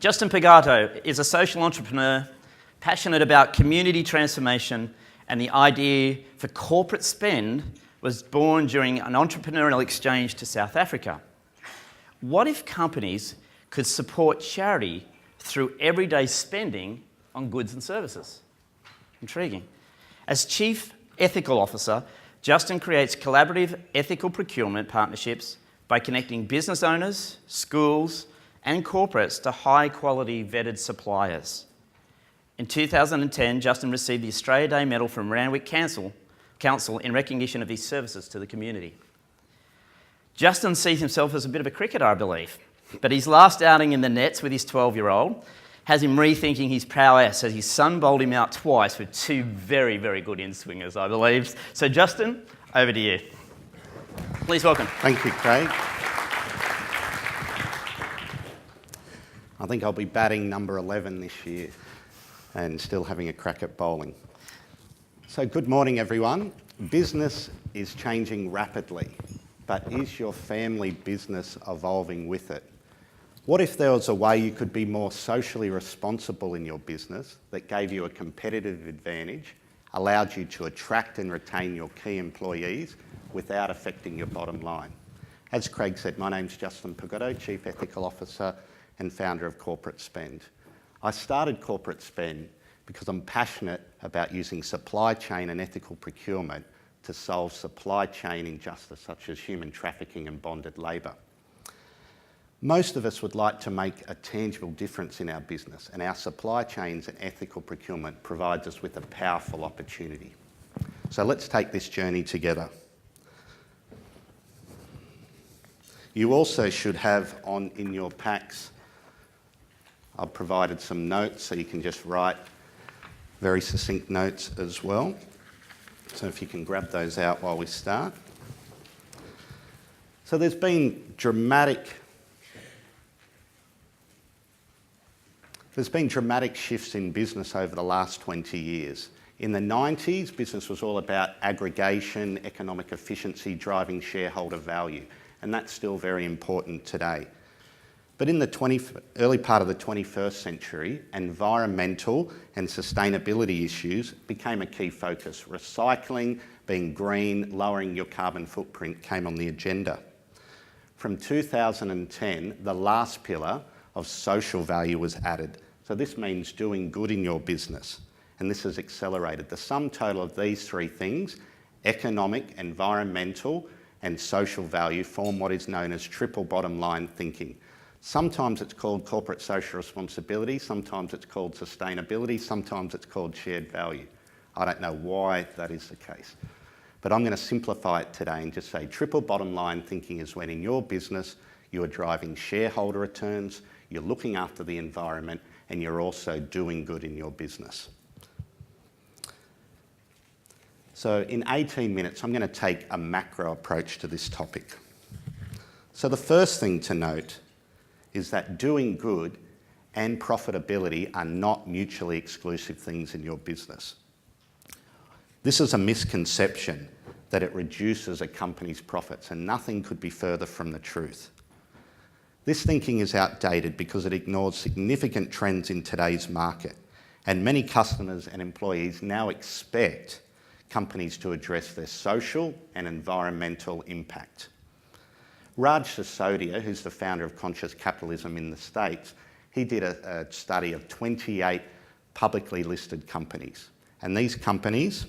Justin Pagato is a social entrepreneur, passionate about community transformation, and the idea for corporate spend was born during an entrepreneurial exchange to South Africa. What if companies could support charity through everyday spending on goods and services? Intriguing. As Chief Ethical Officer, Justin creates collaborative ethical procurement partnerships by connecting business owners, schools, and corporates to high-quality vetted suppliers. In 2010, Justin received the Australia Day Medal from Randwick Council in recognition of his services to the community. Justin sees himself as a bit of a cricketer, I believe, but his last outing in the nets with his 12-year-old has him rethinking his prowess as his son bowled him out twice with two very, very good in-swingers, I believe. So Justin, over to you. Please welcome. Thank you, Craig. I think I'll be batting number 11 this year and still having a crack at bowling. So good morning, everyone. Business is changing rapidly, but is your family business evolving with it? What if there was a way you could be more socially responsible in your business that gave you a competitive advantage, allowed you to attract and retain your key employees without affecting your bottom line? As Craig said, my name's Justin Pagato, Chief Ethical Officer and founder of Corporate Spend. I started Corporate Spend because I'm passionate about using supply chain and ethical procurement to solve supply chain injustice such as human trafficking and bonded labour. Most of us would like to make a tangible difference in our business, and our supply chains and ethical procurement provides us with a powerful opportunity. So let's take this journey together. You also should have in your packs, I've provided some notes so you can just write very succinct notes as well. So if you can grab those out while we start. So there's been dramatic shifts in business over the last 20 years. In the 90s, business was all about aggregation, economic efficiency, driving shareholder value, and that's still very important today. But in the early part of the 21st century, environmental and sustainability issues became a key focus. Recycling, being green, lowering your carbon footprint came on the agenda. From 2010, the last pillar of social value was added. So this means doing good in your business, and this has accelerated. The sum total of these three things, economic, environmental, and social value, form what is known as triple bottom line thinking. Sometimes it's called corporate social responsibility, sometimes it's called sustainability, sometimes it's called shared value. I don't know why that is the case, but I'm going to simplify it today and just say triple bottom line thinking is when in your business you are driving shareholder returns, you're looking after the environment, and you're also doing good in your business. So in 18 minutes, I'm going to take a macro approach to this topic. So the first thing to note is that doing good and profitability are not mutually exclusive things in your business. This is a misconception that it reduces a company's profits, and nothing could be further from the truth. This thinking is outdated because it ignores significant trends in today's market, and many customers and employees now expect companies to address their social and environmental impact. Raj Sisodia, who's the founder of Conscious Capitalism in the States, he did a study of 28 publicly listed companies. And these companies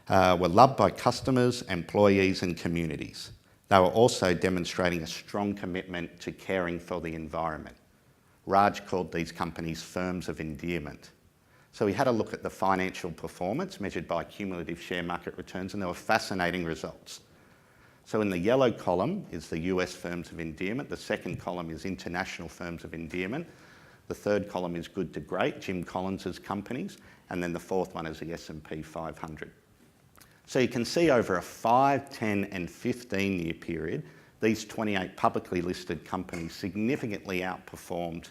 were loved by customers, employees and communities. They were also demonstrating a strong commitment to caring for the environment. Raj called these companies firms of endearment. So we had a look at the financial performance measured by cumulative share market returns, and there were fascinating results. So in the yellow column is the US firms of endearment, the second column is international firms of endearment, the third column is good to great, Jim Collins's companies, and then the fourth one is the S&P 500. So you can see over a 5, 10 and 15 year period, these 28 publicly listed companies significantly outperformed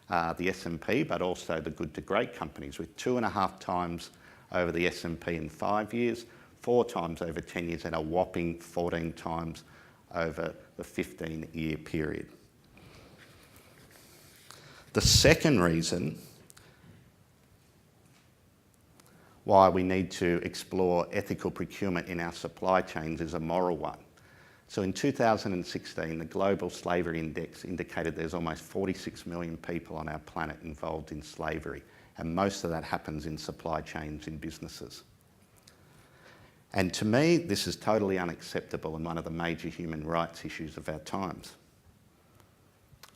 the S&P, but also the good to great companies, with 2.5 times over the S&P in 5 years, 4 times over 10 years, and a whopping 14 times over the 15-year period. The second reason why we need to explore ethical procurement in our supply chains is a moral one. So in 2016, the Global Slavery Index indicated there's almost 46 million people on our planet involved in slavery, and most of that happens in supply chains in businesses. And to me, this is totally unacceptable and one of the major human rights issues of our times.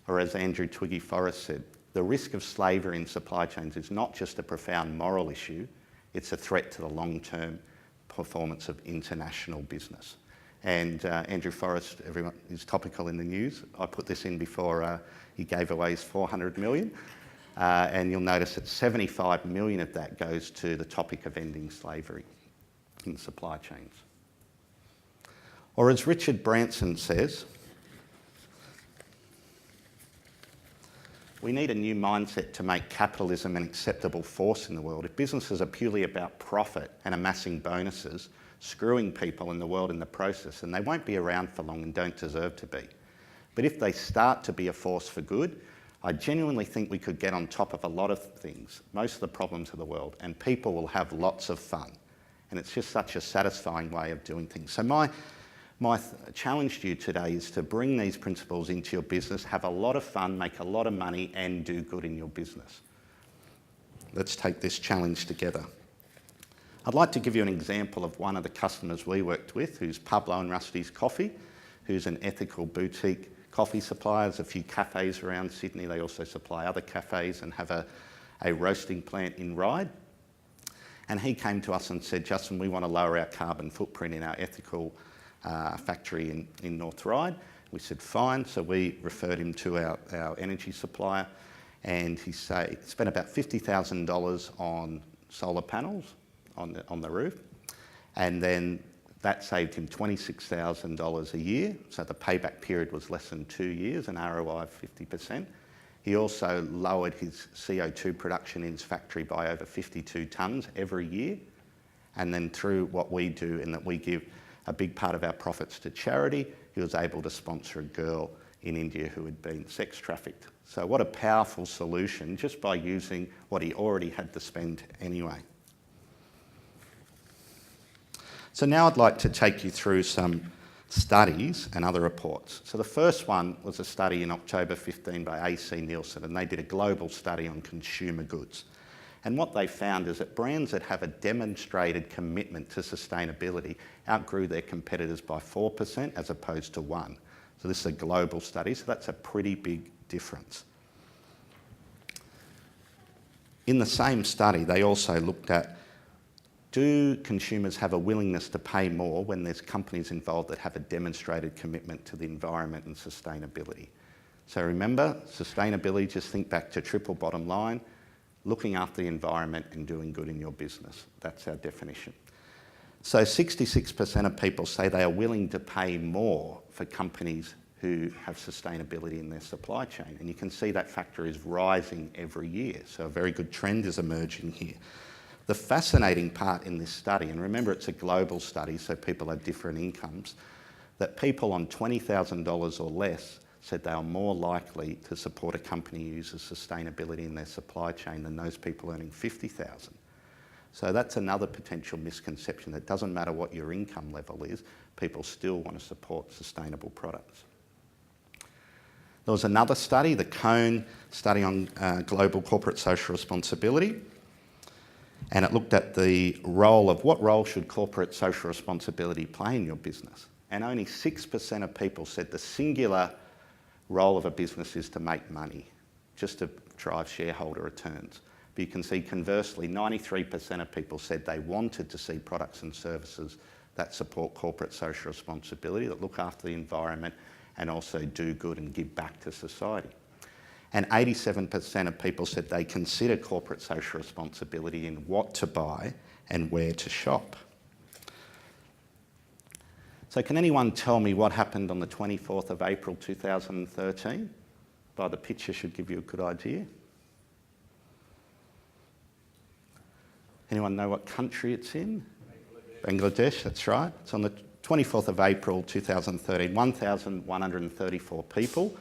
Or as Andrew Twiggy Forrest said, the risk of slavery in supply chains is not just a profound moral issue, it's a threat to the long-term performance of international business. And Andrew Forrest, everyone is topical in the news. I put this in before he gave away his 400 million. And you'll notice that 75 million of that goes to the topic of ending slavery in supply chains. Or as Richard Branson says, we need a new mindset to make capitalism an acceptable force in the world. If businesses are purely about profit and amassing bonuses, screwing people in the world in the process, then they won't be around for long and don't deserve to be. But if they start to be a force for good, I genuinely think we could get on top of a lot of things, most of the problems of the world, and people will have lots of fun. And it's just such a satisfying way of doing things. So my challenge to you today is to bring these principles into your business, have a lot of fun, make a lot of money, and do good in your business. Let's take this challenge together. I'd like to give you an example of one of the customers we worked with, who's Pablo and Rusty's Coffee, who's an ethical boutique coffee supplier. There's a few cafes around Sydney. They also supply other cafes and have a roasting plant in Ryde. And he came to us and said, Justin, we want to lower our carbon footprint in our ethical factory in North Ryde. We said, fine. So we referred him to our energy supplier, and he spent about $50,000 on solar panels on the roof, and then that saved him $26,000 a year, so the payback period was less than 2 years, an ROI of 50%. He also lowered his CO2 production in his factory by over 52 tonnes every year, and then through what we do, in that we give a big part of our profits to charity, he was able to sponsor a girl in India who had been sex trafficked. So what a powerful solution, just by using what he already had to spend anyway. So now I'd like to take you through some studies and other reports. So the first one was a study in October 15 by AC Nielsen, and they did a global study on consumer goods. And what they found is that brands that have a demonstrated commitment to sustainability outgrew their competitors by 4% as opposed to 1%. So this is a global study, so that's a pretty big difference. In the same study, they also looked at, do consumers have a willingness to pay more when there's companies involved that have a demonstrated commitment to the environment and sustainability? So remember, sustainability, just think back to triple bottom line, looking after the environment and doing good in your business. That's our definition. So 66% of people say they are willing to pay more for companies who have sustainability in their supply chain. And you can see that factor is rising every year. So a very good trend is emerging here. The fascinating part in this study, and remember it's a global study, so people have different incomes, that people on $20,000 or less said they are more likely to support a company who uses sustainability in their supply chain than those people earning $50,000. So that's another potential misconception. That doesn't matter what your income level is, people still want to support sustainable products. There was another study, the Cone study on global corporate social responsibility. And it looked at the role of what role should corporate social responsibility play in your business. And only 6% of people said the singular role of a business is to make money, just to drive shareholder returns. But you can see conversely, 93% of people said they wanted to see products and services that support corporate social responsibility, that look after the environment and also do good and give back to society. And 87% of people said they consider corporate social responsibility in what to buy and where to shop. So can anyone tell me what happened on the 24th of April 2013? By the picture should give you a good idea. Anyone know what country it's in? Bangladesh, that's right. It's on the 24th of April 2013, 1,134 people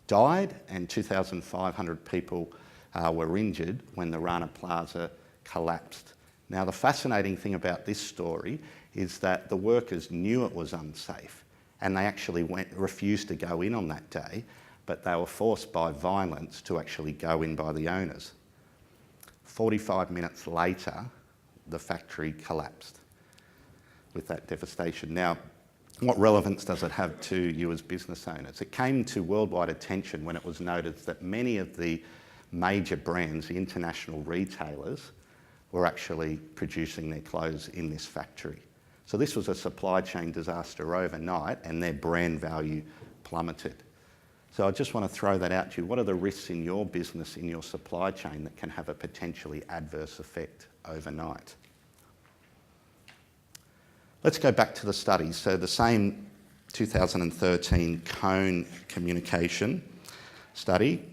died and 2,500 people were injured when the Rana Plaza collapsed. Now, the fascinating thing about this story is that the workers knew it was unsafe and they actually refused to go in on that day, but they were forced by violence to actually go in by the owners. 45 minutes later, the factory collapsed with that devastation. Now, what relevance does it have to you as business owners? It came to worldwide attention when it was noted that many of the major brands, the international retailers, were actually producing their clothes in this factory. So this was a supply chain disaster overnight and their brand value plummeted. So I just want to throw that out to you. What are the risks in your business, in your supply chain, that can have a potentially adverse effect overnight? Let's go back to the studies. So the same 2013 Cone Communication study.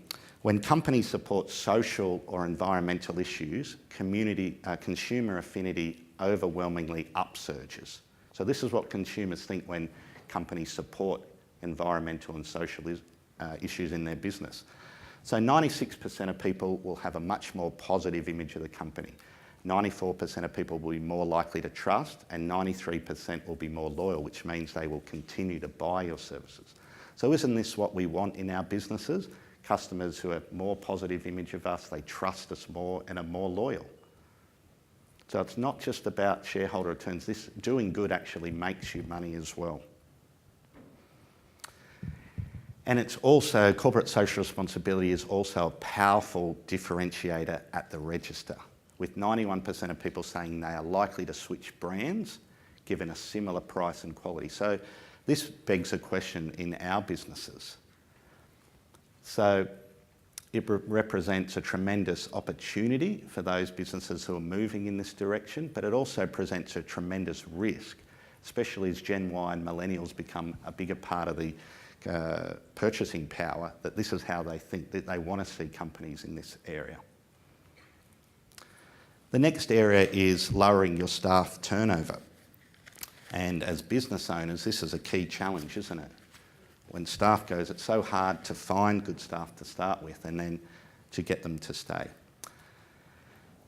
When companies support social or environmental issues, consumer affinity overwhelmingly upsurges. So this is what consumers think when companies support environmental and social issues in their business. So 96% of people will have a much more positive image of the company. 94% of people will be more likely to trust, and 93% will be more loyal, which means they will continue to buy your services. So isn't this what we want in our businesses? Customers who have more positive image of us, they trust us more and are more loyal. So it's not just about shareholder returns. This doing good actually makes you money as well. And it's also, corporate social responsibility is also a powerful differentiator at the register, with 91% of people saying they are likely to switch brands given a similar price and quality. So this begs a question in our businesses. So it represents a tremendous opportunity for those businesses who are moving in this direction, but it also presents a tremendous risk, especially as Gen Y and millennials become a bigger part of the purchasing power, that this is how they think, that they want to see companies in this area. The next area is lowering your staff turnover. And as business owners, this is a key challenge, isn't it? When staff goes, it's so hard to find good staff to start with and then to get them to stay.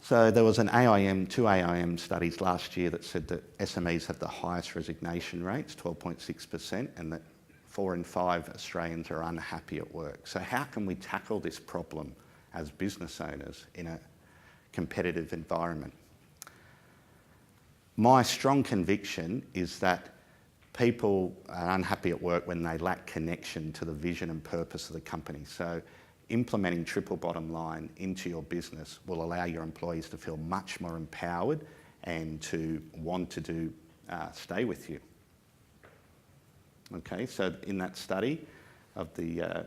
So there was two AIM studies last year that said that SMEs have the highest resignation rates, 12.6%, and that 4 in 5 Australians are unhappy at work. So how can we tackle this problem as business owners in a competitive environment? My strong conviction is that people are unhappy at work when they lack connection to the vision and purpose of the company. So implementing triple bottom line into your business will allow your employees to feel much more empowered and to want to stay with you. Okay, so in that study of the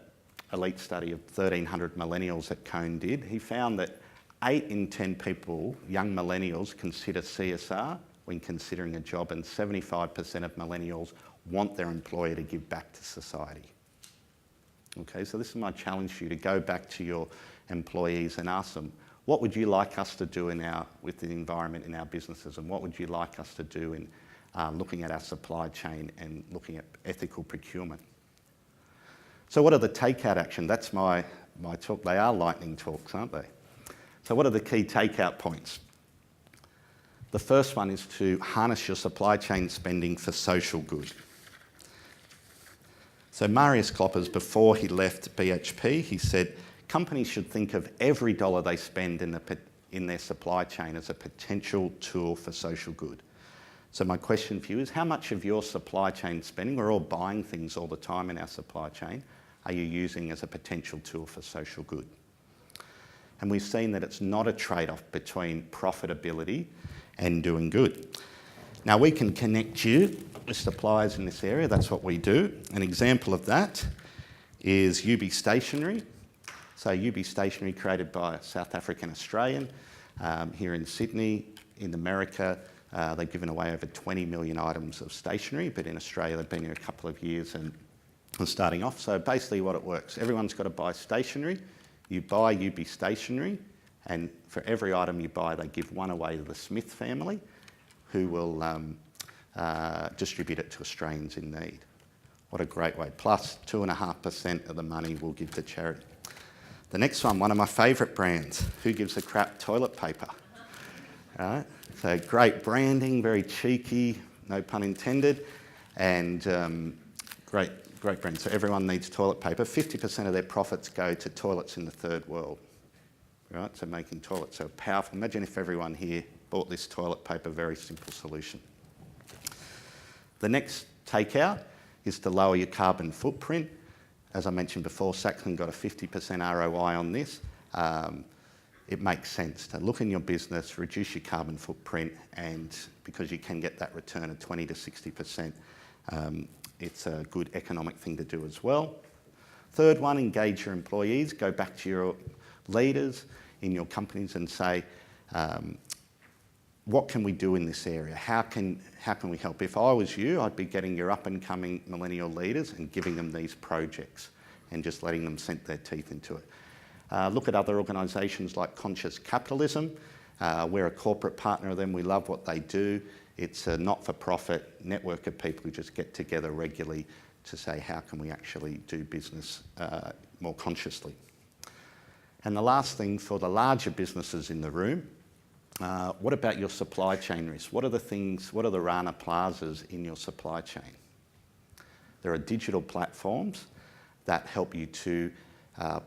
elite study of 1,300 millennials that Cone did, he found that 8 in 10 people, young millennials, consider CSR when considering a job, and 75% of millennials want their employer to give back to society. Okay, so this is my challenge for you, to go back to your employees and ask them, what would you like us to do with the environment in our businesses, and what would you like us to do in looking at our supply chain and looking at ethical procurement? So what are the takeout action? That's my talk. They are lightning talks, aren't they? So what are the key takeout points? The first one is to harness your supply chain spending for social good. So Marius Kloppers, before he left BHP, he said, companies should think of every dollar they spend in their supply chain as a potential tool for social good. So my question for you is, how much of your supply chain spending, we're all buying things all the time in our supply chain, are you using as a potential tool for social good? And we've seen that it's not a trade-off between profitability and doing good. Now, we can connect you with suppliers in this area. That's what we do. An example of that is UB Stationery. So UB Stationery, created by a South African Australian here in Sydney. In America, they've given away over 20 million items of stationery, but in Australia they've been here a couple of years and are starting off. So basically what it works, everyone's got to buy stationery. You buy UB Stationery, and for every item you buy, they give one away to the Smith family, who will distribute it to Australians in need. What a great way. Plus 2.5% of the money we'll give to charity. The next one of my favourite brands, Who Gives a Crap Toilet Paper. Right? So great branding, very cheeky, no pun intended, and great brand. So everyone needs toilet paper. 50% of their profits go to toilets in the third world. Right? So making toilets so powerful. Imagine if everyone here bought this toilet paper, very simple solution. The next takeout is to lower your carbon footprint. As I mentioned before, Saxon got a 50% ROI on this. It makes sense to look in your business, reduce your carbon footprint, and because you can get that return of 20 to 60%, it's a good economic thing to do as well. Third one, engage your employees. Go back to your leaders in your companies and say, what can we do in this area? How can we help? If I was you, I'd be getting your up-and-coming millennial leaders and giving them these projects and just letting them sink their teeth into it. Look at other organisations like Conscious Capitalism. We're a corporate partner of them. We love what they do. It's a not-for-profit network of people who just get together regularly to say, how can we actually do business more consciously? And the last thing for the larger businesses in the room, what about your supply chain risk? What are the Rana Plazas in your supply chain? There are digital platforms that help you to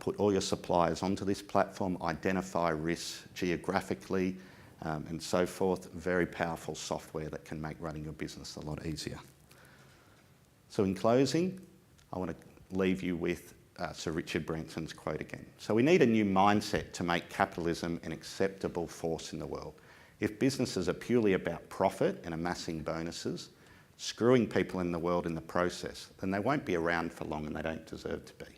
put all your suppliers onto this platform, identify risks geographically, and so forth. Very powerful software that can make running your business a lot easier. So in closing, I want to leave you with Sir Richard Branson's quote again. So we need a new mindset to make capitalism an acceptable force in the world. If businesses are purely about profit and amassing bonuses, screwing people in the world in the process, then they won't be around for long and they don't deserve to be.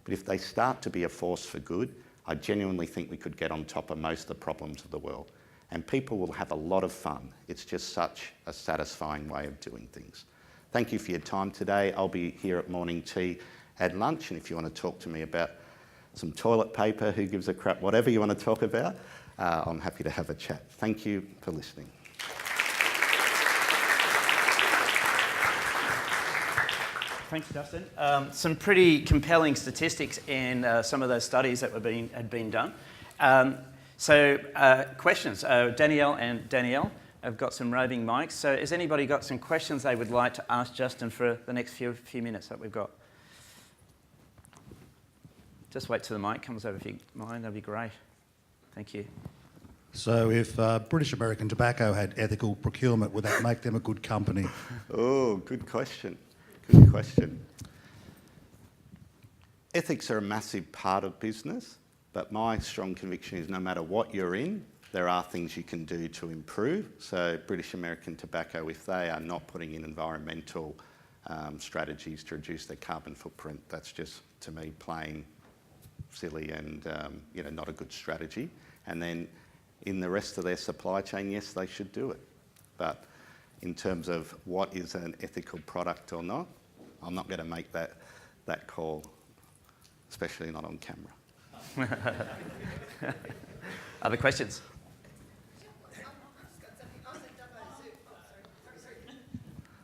But if they start to be a force for good, I genuinely think we could get on top of most of the problems of the world. And people will have a lot of fun. It's just such a satisfying way of doing things. Thank you for your time today. I'll be here at morning tea at lunch, and if you want to talk to me about some toilet paper, who gives a crap, whatever you want to talk about, I'm happy to have a chat. Thank you for listening. Thanks, Dustin. Some pretty compelling statistics in some of those studies that had been done. Questions. Danielle and Danielle have got some roving mics. So has anybody got some questions they would like to ask Justin for the next few minutes that we've got? Just wait till the mic comes over if you mind, that'd be great. Thank you. So if British American Tobacco had ethical procurement, would that make them a good company? Oh, good question. Good question. Ethics are a massive part of business, but my strong conviction is no matter what you're in, there are things you can do to improve. So British American Tobacco, if they are not putting in environmental strategies to reduce their carbon footprint, that's just, to me, plain silly and not a good strategy. And then in the rest of their supply chain, yes, they should do it. But in terms of what is an ethical product or not, I'm not going to make that call, especially not on camera. Other questions?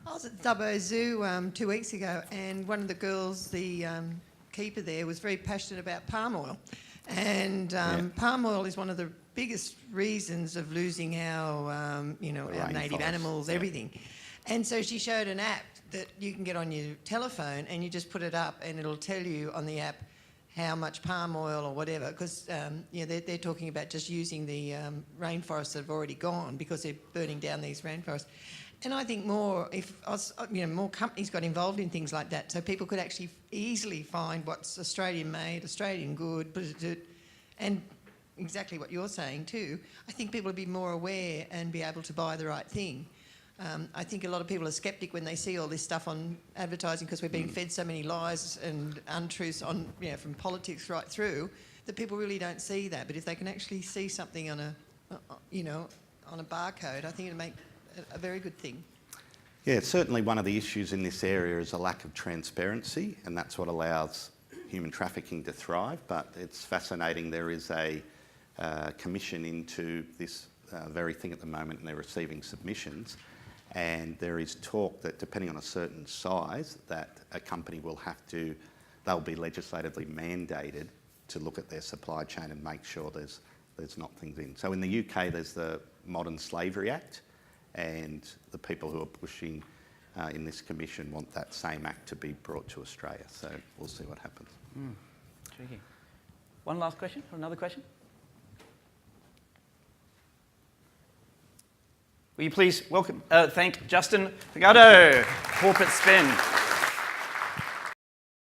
I was at Dubbo Zoo 2 weeks ago, and one of the girls, the keeper there, was very passionate about palm oil. And palm oil is one of the biggest reasons of losing our, our native animals, everything. And so she showed an app that you can get on your telephone, and you just put it up, and it'll tell you on the app how much palm oil or whatever, because they're talking about just using the rainforests that have already gone because they're burning down these rainforests. And I think more companies got involved in things like that, so people could actually easily find what's Australian made, Australian good, and exactly what you're saying too. I think people would be more aware and be able to buy the right thing. I think a lot of people are sceptic when they see all this stuff on advertising because we're being fed so many lies and untruths from politics right through that people really don't see that. But if they can actually see something on a barcode, I think it'll make a very good thing. Yeah, certainly one of the issues in this area is a lack of transparency, and that's what allows human trafficking to thrive. But it's fascinating, there is a commission into this very thing at the moment, and they're receiving submissions. And there is talk that depending on a certain size, that a company will have to, they'll be legislatively mandated to look at their supply chain and make sure there's not things in. So in the UK, there's the Modern Slavery Act, and the people who are pushing in this commission want that same act to be brought to Australia. So we'll see what happens. Tricky. One last question or another question? Will you please thank Justin Fagado, Corporate Spend.